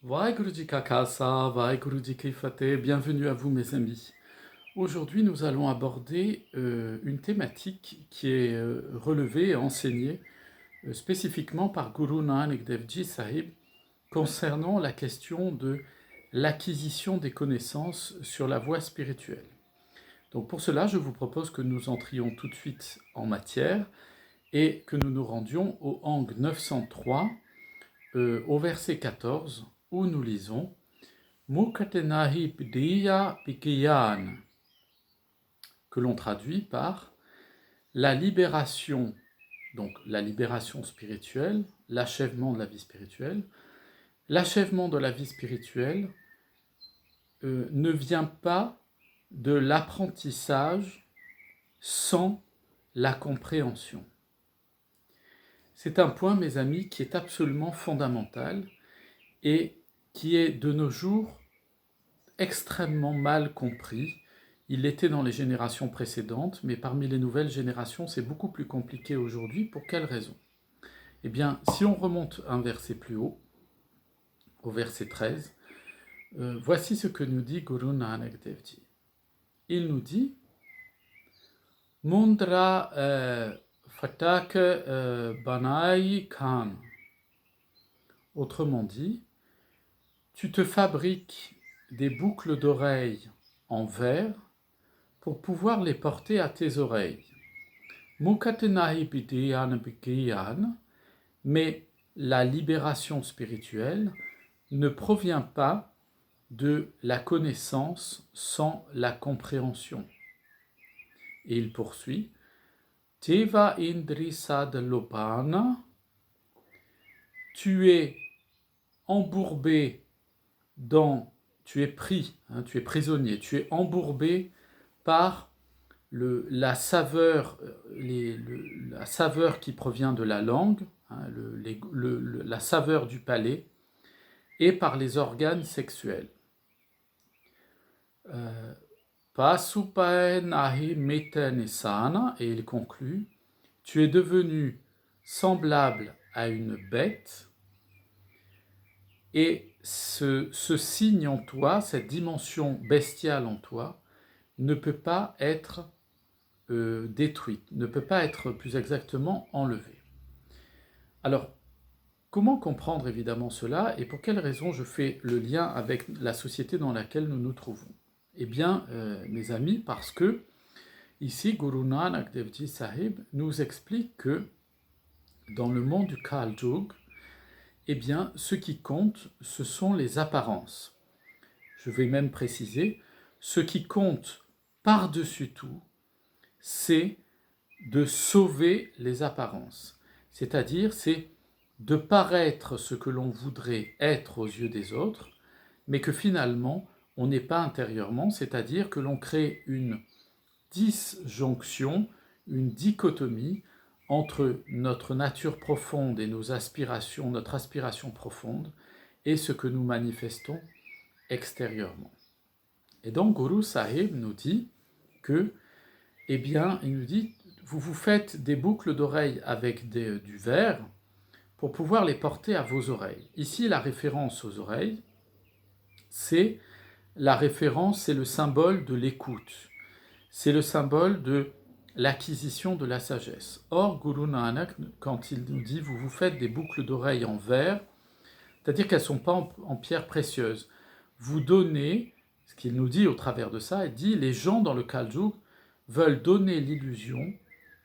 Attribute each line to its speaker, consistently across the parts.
Speaker 1: Vaheguruji Ka Khalsa, Vaheguruji Ki Fateh, bienvenue à vous mes amis. Aujourd'hui nous allons aborder une thématique qui est relevée et enseignée spécifiquement par Guru Nanak Dev Ji Sahib concernant la question de l'acquisition des connaissances sur la voie spirituelle. Donc pour cela je vous propose que nous entrions tout de suite en matière et que nous nous rendions au Ang 903 au verset 14 où nous lisons Mukatenahi Pidiya Pikiyan, que l'on traduit par la libération, donc la libération spirituelle, l'achèvement de la vie spirituelle. L'achèvement de la vie spirituelle ne vient pas de l'apprentissage sans la compréhension. C'est un point, mes amis, qui est absolument fondamental et qui est de nos jours extrêmement mal compris. Il l'était dans les générations précédentes, mais parmi les nouvelles générations, c'est beaucoup plus compliqué aujourd'hui. Pour quelle raison? Eh bien, si on remonte un verset plus haut, au verset 13, voici ce que nous dit Guru Nanak Dev Ji. Il nous dit Mundra Fatak Banai Khan. Autrement dit, tu te fabriques des boucles d'oreilles en verre pour pouvoir les porter à tes oreilles. Mukatenahi Pidiyan Pikiyan, mais la libération spirituelle ne provient pas de la connaissance sans la compréhension. Et il poursuit Teva Indri Sad Lopana, tu es embourbé tu es pris, tu es prisonnier, tu es embourbé par la saveur qui provient de la langue, la saveur du palais, et par les organes sexuels. Pasupae nahi mitenisana, et il conclut, tu es devenu semblable à une bête, et ce signe en toi, cette dimension bestiale en toi, ne peut pas être détruite, ne peut pas être plus exactement enlevée. Alors, comment comprendre évidemment cela et pour quelles raisons je fais le lien avec la société dans laquelle nous nous trouvons? Eh bien, mes amis, parce que ici, Guru Nanak Dev Ji Sahib nous explique que dans le monde du Kal Yuga, eh bien, ce qui compte, ce sont les apparences. Je vais même préciser, ce qui compte par-dessus tout, c'est de sauver les apparences. C'est-à-dire, c'est de paraître ce que l'on voudrait être aux yeux des autres, mais que finalement, on n'est pas intérieurement, c'est-à-dire que l'on crée une disjonction, une dichotomie entre notre nature profonde et nos aspirations, notre aspiration profonde, et ce que nous manifestons extérieurement. Et donc Guru Sahib nous dit que, eh bien, il nous dit, vous vous faites des boucles d'oreilles avec du verre pour pouvoir les porter à vos oreilles. Ici, la référence aux oreilles, c'est le symbole de l'écoute. C'est le symbole de l'acquisition de la sagesse. Or, Guru Nanak, quand il nous dit « vous vous faites des boucles d'oreilles en verre », c'est-à-dire qu'elles ne sont pas en pierre précieuse. Vous donnez, ce qu'il nous dit au travers de ça, il dit « les gens dans le Kal Yuga veulent donner l'illusion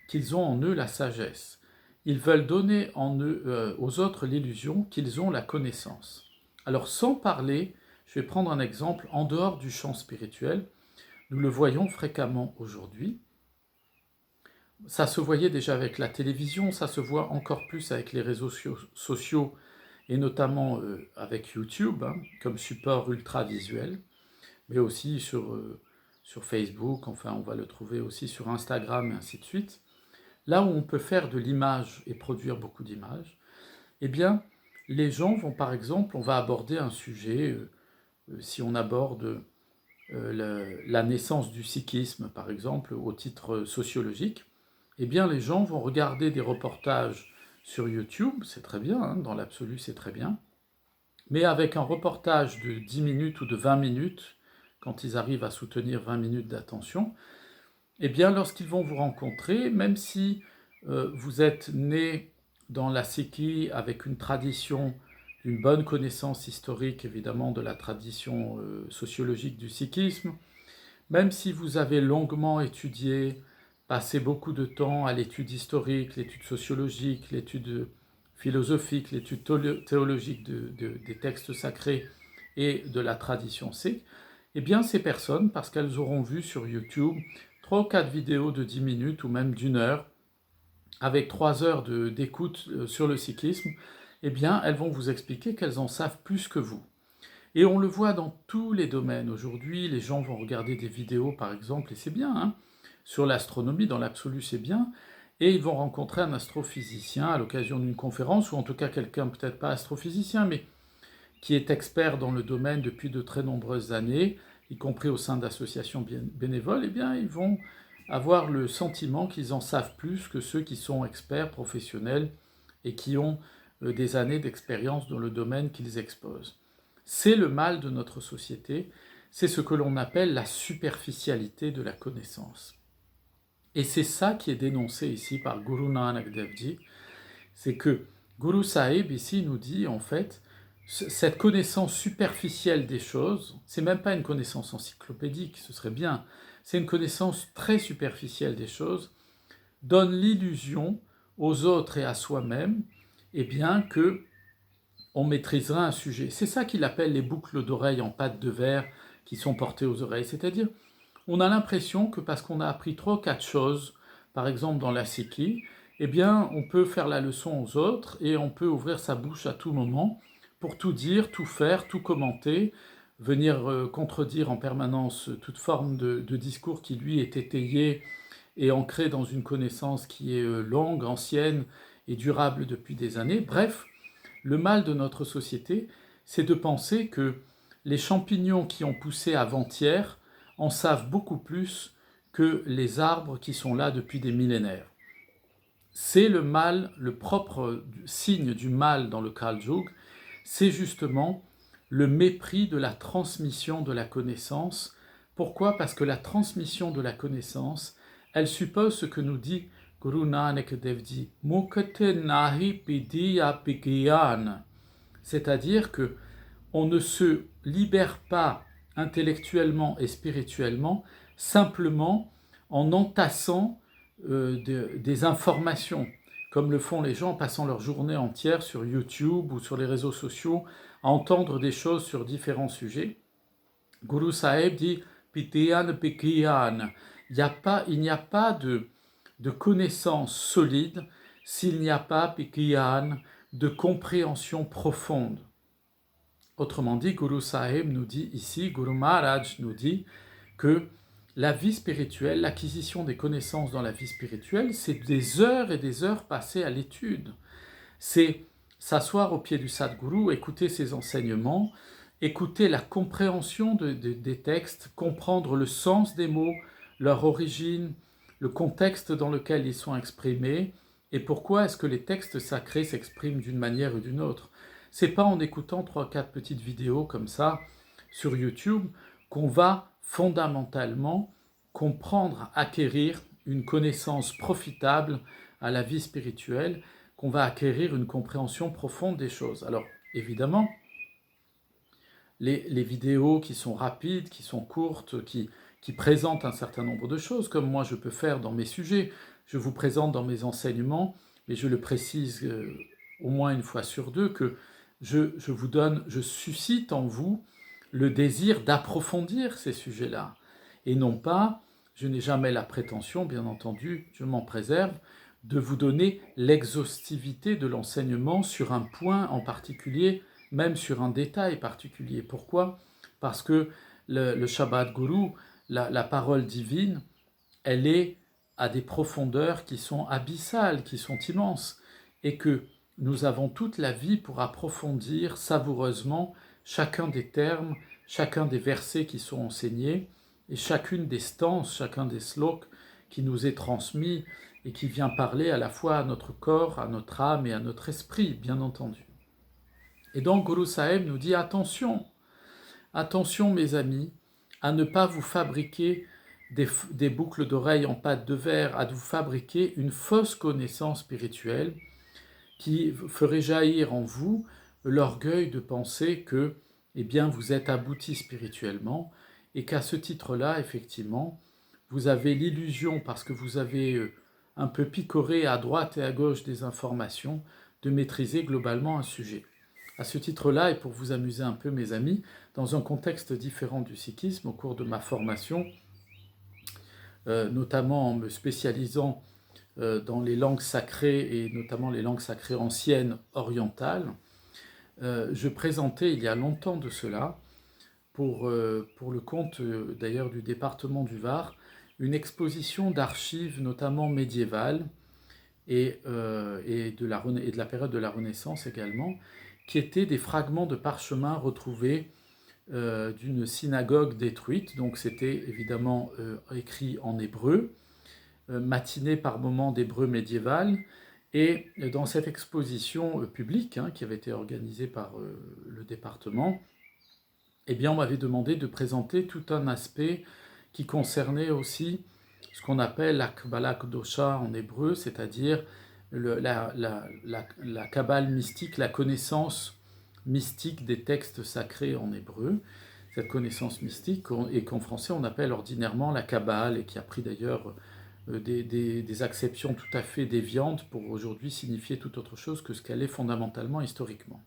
Speaker 1: qu'ils ont en eux la sagesse. Ils veulent donner aux autres l'illusion qu'ils ont la connaissance. » Alors, sans parler, je vais prendre un exemple en dehors du champ spirituel. Nous le voyons fréquemment aujourd'hui. Ça se voyait déjà avec la télévision, ça se voit encore plus avec les réseaux sociaux et notamment avec YouTube, comme support ultra visuel, mais aussi sur Facebook, enfin on va le trouver aussi sur Instagram et ainsi de suite. Là où on peut faire de l'image et produire beaucoup d'images, eh bien les gens vont par exemple, on va aborder un sujet, si on aborde la naissance du sikhisme, par exemple, au titre sociologique, eh bien les gens vont regarder des reportages sur YouTube, c'est très bien, dans l'absolu c'est très bien, mais avec un reportage de 10 minutes ou de 20 minutes, quand ils arrivent à soutenir 20 minutes d'attention, eh bien, lorsqu'ils vont vous rencontrer, même si vous êtes né dans la Sikhi avec une tradition, une bonne connaissance historique, évidemment, de la tradition sociologique du sikhisme, même si vous avez longuement étudié, passé beaucoup de temps à l'étude historique, l'étude sociologique, l'étude philosophique, l'étude théologique des textes sacrés et de la tradition sikh, eh bien ces personnes, parce qu'elles auront vu sur YouTube 3 ou 4 vidéos de 10 minutes ou même d'une heure, avec 3 heures d'écoute sur le sikhisme, eh bien elles vont vous expliquer qu'elles en savent plus que vous. Et on le voit dans tous les domaines. Aujourd'hui, les gens vont regarder des vidéos, par exemple, et c'est bien, hein, sur l'astronomie, dans l'absolu, c'est bien, et ils vont rencontrer un astrophysicien à l'occasion d'une conférence, ou en tout cas quelqu'un, peut-être pas astrophysicien, mais qui est expert dans le domaine depuis de très nombreuses années, y compris au sein d'associations bénévoles, eh bien, ils vont avoir le sentiment qu'ils en savent plus que ceux qui sont experts professionnels et qui ont des années d'expérience dans le domaine qu'ils exposent. C'est le mal de notre société, c'est ce que l'on appelle la superficialité de la connaissance. Et c'est ça qui est dénoncé ici par Guru Nanak Dev Ji, c'est que Guru Sahib ici nous dit en fait, cette connaissance superficielle des choses, c'est même pas une connaissance encyclopédique, ce serait bien, c'est une connaissance très superficielle des choses, donne l'illusion aux autres et à soi-même, eh bien que on maîtrisera un sujet. C'est ça qu'il appelle les boucles d'oreilles en pâte de verre qui sont portées aux oreilles. C'est-à-dire, on a l'impression que parce qu'on a appris 3 ou 4 choses, par exemple dans la Sikhi, eh bien, on peut faire la leçon aux autres et on peut ouvrir sa bouche à tout moment pour tout dire, tout faire, tout commenter, venir contredire en permanence toute forme de discours qui, lui, est étayé et ancré dans une connaissance qui est longue, ancienne et durable depuis des années. Bref, le mal de notre société, c'est de penser que les champignons qui ont poussé avant-hier en savent beaucoup plus que les arbres qui sont là depuis des millénaires. C'est le mal, le propre signe du mal dans le Kal Yuga, c'est justement le mépris de la transmission de la connaissance. Pourquoi? Parce que la transmission de la connaissance, elle suppose ce que nous dit Guru Nanak Dev Ji, Mukte nahi pidiya pigiyan, c'est-à-dire que on ne se libère pas intellectuellement et spirituellement simplement en entassant des informations, comme le font les gens en passant leur journée entière sur YouTube ou sur les réseaux sociaux à entendre des choses sur différents sujets. Guru Sahib dit Pitiyan Pikiyan. Il n'y a pas de connaissance solide s'il n'y a pas Pikiyan, de compréhension profonde. Autrement dit, Guru Sahib nous dit ici, Guru Maharaj nous dit que la vie spirituelle, l'acquisition des connaissances dans la vie spirituelle, c'est des heures et des heures passées à l'étude. C'est s'asseoir au pied du Sadguru, écouter ses enseignements, écouter la compréhension des textes, comprendre le sens des mots, leur origine, le contexte dans lequel ils sont exprimés, et pourquoi est-ce que les textes sacrés s'expriment d'une manière ou d'une autre. C'est pas en écoutant 3-4 petites vidéos comme ça sur YouTube qu'on va fondamentalement comprendre, acquérir une connaissance profitable à la vie spirituelle, qu'on va acquérir une compréhension profonde des choses. Alors, évidemment, les vidéos qui sont rapides, qui sont courtes, qui présentent un certain nombre de choses, comme moi je peux faire dans mes sujets, je vous présente dans mes enseignements, mais je le précise au moins une fois sur deux, que je suscite en vous le désir d'approfondir ces sujets-là. Et non pas, je n'ai jamais la prétention, bien entendu, je m'en préserve, de vous donner l'exhaustivité de l'enseignement sur un point en particulier, même sur un détail particulier. Pourquoi? Parce que le Shabbat Guru, la parole divine, elle est à des profondeurs qui sont abyssales, qui sont immenses, et que nous avons toute la vie pour approfondir savoureusement chacun des termes, chacun des versets qui sont enseignés, et chacune des stances, chacun des sloks qui nous est transmis et qui vient parler à la fois à notre corps, à notre âme et à notre esprit, bien entendu. Et donc Guru Sahib nous dit attention, attention mes amis, à ne pas vous fabriquer des boucles d'oreilles en pâte de verre, à vous fabriquer une fausse connaissance spirituelle qui ferait jaillir en vous l'orgueil de penser que eh bien, vous êtes abouti spirituellement et qu'à ce titre-là, effectivement, vous avez l'illusion, parce que vous avez un peu picoré à droite et à gauche des informations, de maîtriser globalement un sujet. À ce titre-là, et pour vous amuser un peu mes amis, dans un contexte différent du sikhisme, au cours de ma formation, notamment en me spécialisant dans les langues sacrées, et notamment les langues sacrées anciennes orientales, je présentais il y a longtemps de cela, pour le compte d'ailleurs du département du Var, une exposition d'archives notamment médiévales et de la période de la Renaissance également, qui étaient des fragments de parchemin retrouvés d'une synagogue détruite. Donc c'était évidemment écrit en hébreu, matiné par moments d'hébreu médiéval. Et dans cette exposition publique qui avait été organisée par le département, eh bien, on m'avait demandé de présenter tout un aspect qui concernait aussi ce qu'on appelle la Kabbalah Kdosha en hébreu, c'est-à-dire la Kabbale mystique, la connaissance mystique des textes sacrés en hébreu. Cette connaissance mystique, et qu'en français on appelle ordinairement la Kabbale, et qui a pris d'ailleurs des acceptions tout à fait déviantes pour aujourd'hui signifier tout autre chose que ce qu'elle est fondamentalement historiquement.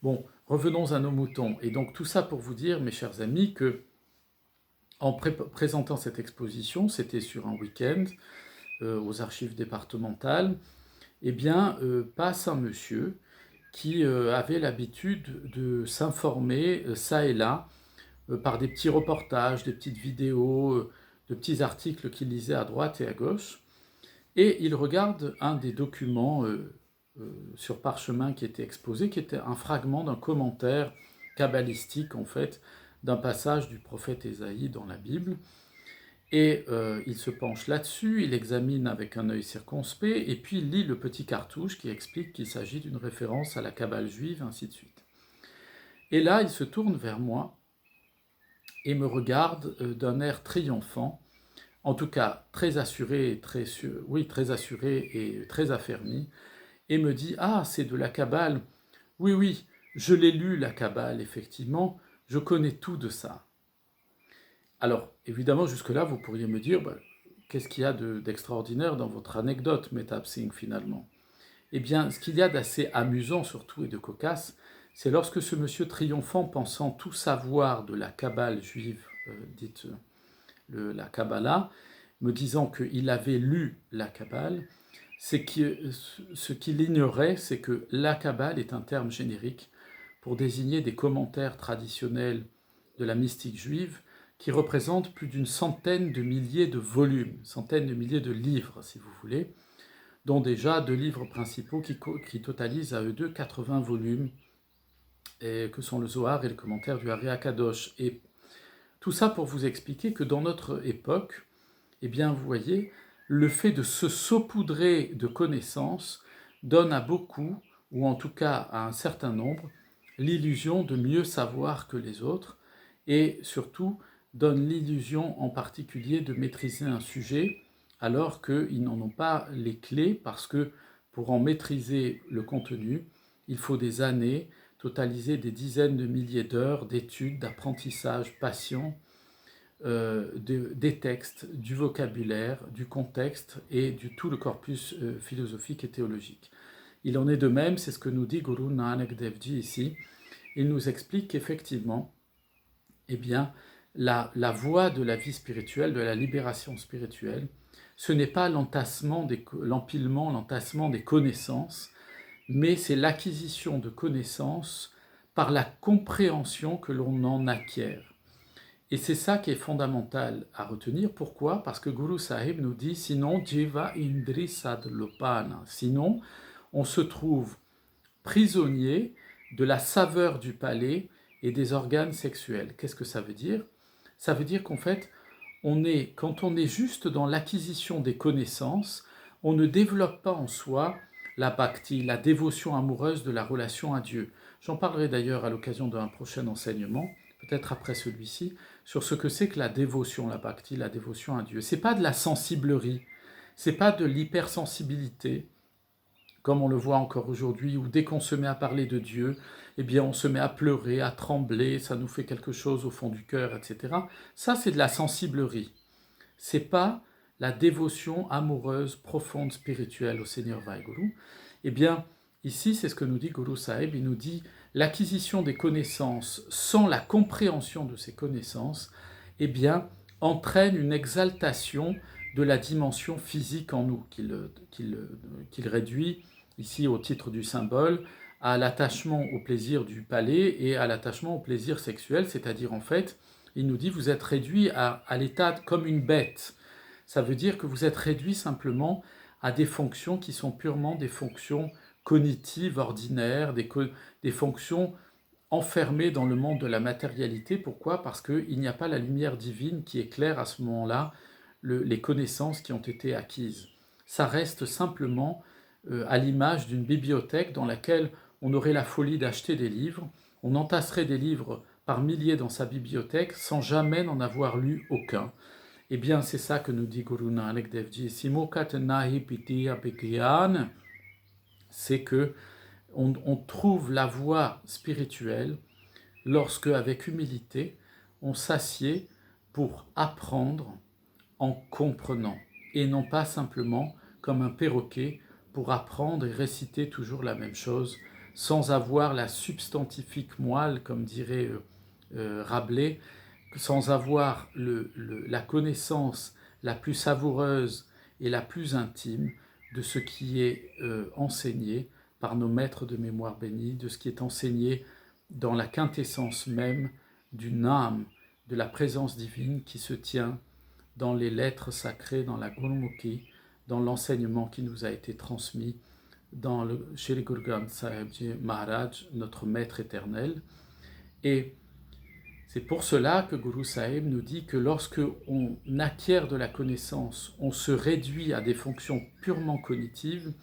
Speaker 1: Bon, revenons à nos moutons. Et donc tout ça pour vous dire, mes chers amis, que en présentant cette exposition, c'était sur un week-end aux archives départementales, eh bien, passe un monsieur qui avait l'habitude de s'informer ça et là par des petits reportages, des petites vidéos, de petits articles qu'il lisait à droite et à gauche, et il regarde un des documents sur parchemin qui était exposé, qui était un fragment d'un commentaire kabbalistique en fait, d'un passage du prophète Ésaïe dans la Bible, et il se penche là-dessus, il examine avec un œil circonspect, et puis il lit le petit cartouche qui explique qu'il s'agit d'une référence à la Kabbale juive, ainsi de suite. Et là, il se tourne vers moi et me regarde d'un air triomphant, en tout cas très assuré et très assuré et très affermi, et me dit « Ah, c'est de la Kabbale. Oui, oui, je l'ai lu, la Kabbale, effectivement, je connais tout de ça. » Alors, évidemment, jusque-là, vous pourriez me dire qu'est-ce qu'il y a d'extraordinaire dans votre anecdote, Mehtab Singh, finalement? Eh bien, ce qu'il y a d'assez amusant, surtout, et de cocasse, c'est lorsque ce monsieur triomphant, pensant tout savoir de la Kabbale juive, dite la Kabbalah, me disant qu'il avait lu la Kabbale, ce qu'il ignorait, c'est que la Kabbale est un terme générique pour désigner des commentaires traditionnels de la mystique juive qui représentent plus d'une centaine de milliers de volumes, centaines de milliers de livres, si vous voulez, dont déjà 2 livres principaux qui totalisent à eux deux 80 volumes, et que sont le Zohar et le commentaire du Ari Akadosh. Et tout ça pour vous expliquer que dans notre époque, eh bien, vous voyez, le fait de se saupoudrer de connaissances donne à beaucoup, ou en tout cas à un certain nombre, l'illusion de mieux savoir que les autres, et surtout donne l'illusion en particulier de maîtriser un sujet, alors qu'ils n'en ont pas les clés, parce que pour en maîtriser le contenu, il faut des années, totaliser des dizaines de milliers d'heures d'études, d'apprentissage patient, des textes, du vocabulaire, du contexte et du tout le corpus philosophique et théologique. Il en est de même, c'est ce que nous dit Guru Nanak Dev Ji ici. Il nous explique qu'effectivement, eh bien, la voie de la vie spirituelle, de la libération spirituelle, ce n'est pas l'empilement, l'entassement des connaissances, mais c'est l'acquisition de connaissances par la compréhension que l'on en acquiert. Et c'est ça qui est fondamental à retenir. Pourquoi? Parce que Guru Sahib nous dit, sinon, Jiva Indri Sadlopana. Sinon, on se trouve prisonnier de la saveur du palais et des organes sexuels. Qu'est-ce que ça veut dire? Ça veut dire qu'en fait, quand on est juste dans l'acquisition des connaissances, on ne développe pas en soi la bhakti, la dévotion amoureuse de la relation à Dieu. J'en parlerai d'ailleurs à l'occasion d'un prochain enseignement, peut-être après celui-ci, sur ce que c'est que la dévotion, la bhakti, la dévotion à Dieu. C'est pas de la sensiblerie, c'est pas de l'hypersensibilité, comme on le voit encore aujourd'hui, où dès qu'on se met à parler de Dieu, eh bien on se met à pleurer, à trembler, ça nous fait quelque chose au fond du cœur, etc. Ça, c'est de la sensiblerie. C'est pas la dévotion amoureuse, profonde, spirituelle au Seigneur Vaheguru. Eh bien, ici, c'est ce que nous dit Guru Sahib. Il nous dit l'acquisition des connaissances sans la compréhension de ces connaissances, eh bien, entraîne une exaltation de la dimension physique en nous, qu'il réduit ici au titre du symbole à l'attachement au plaisir du palais et à l'attachement au plaisir sexuel, c'est-à-dire en fait, il nous dit vous êtes réduit à l'état comme une bête. Ça veut dire que vous êtes réduit simplement à des fonctions qui sont purement des fonctions cognitives ordinaires, des fonctions enfermées dans le monde de la matérialité. Pourquoi? Parce qu'il n'y a pas la lumière divine qui éclaire à ce moment-là les connaissances qui ont été acquises. Ça reste simplement à l'image d'une bibliothèque dans laquelle on aurait la folie d'acheter des livres, on entasserait des livres par milliers dans sa bibliothèque sans jamais n'en avoir lu aucun. Eh bien, c'est ça que nous dit Guru Nanak Dev Ji. Simokat nahi piti apikyan, c'est que on trouve la voie spirituelle lorsque, avec humilité, on s'assied pour apprendre en comprenant, et non pas simplement comme un perroquet pour apprendre et réciter toujours la même chose, sans avoir la substantifique moelle, comme dirait Rabelais, sans avoir la connaissance la plus savoureuse et la plus intime de ce qui est enseigné par nos maîtres de mémoire bénis, de ce qui est enseigné dans la quintessence même d'une âme, de la présence divine qui se tient dans les lettres sacrées, dans la Gurmukhi, dans l'enseignement qui nous a été transmis chez les Guru Granth Sahib Ji Maharaj, notre maître éternel. Et c'est pour cela que Guru Sahib nous dit que lorsque on acquiert de la connaissance, on se réduit à des fonctions purement cognitives,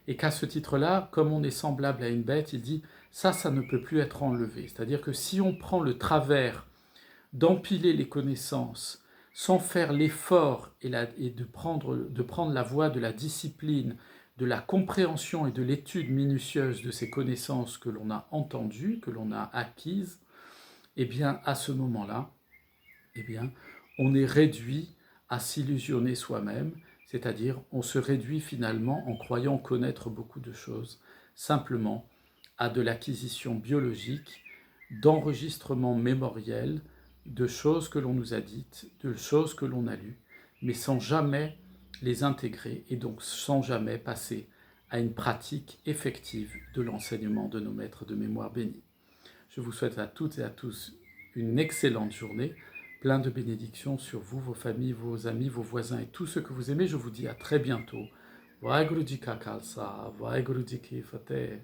Speaker 1: et qu'à ce titre-là, comme on est semblable à une bête, il dit ça ne peut plus être enlevé. C'est-à-dire que si on prend le travers d'empiler les connaissances sans faire l'effort et de prendre la voie de la discipline, de la compréhension et de l'étude minutieuse de ces connaissances que l'on a entendues, que l'on a acquises, eh bien, à ce moment-là, eh bien, on est réduit à s'illusionner soi-même, c'est-à-dire on se réduit finalement, en croyant connaître beaucoup de choses, simplement à de l'acquisition biologique, d'enregistrement mémoriel, de choses que l'on nous a dites, de choses que l'on a lues, mais sans jamais les intégrer et donc sans jamais passer à une pratique effective de l'enseignement de nos maîtres de mémoire bénis. Je vous souhaite à toutes et à tous une excellente journée, plein de bénédictions sur vous, vos familles, vos amis, vos voisins et tous ceux que vous aimez. Je vous dis à très bientôt. Vaheguru Ji Ka Khalsa, Vaheguru Ji Ki Fateh.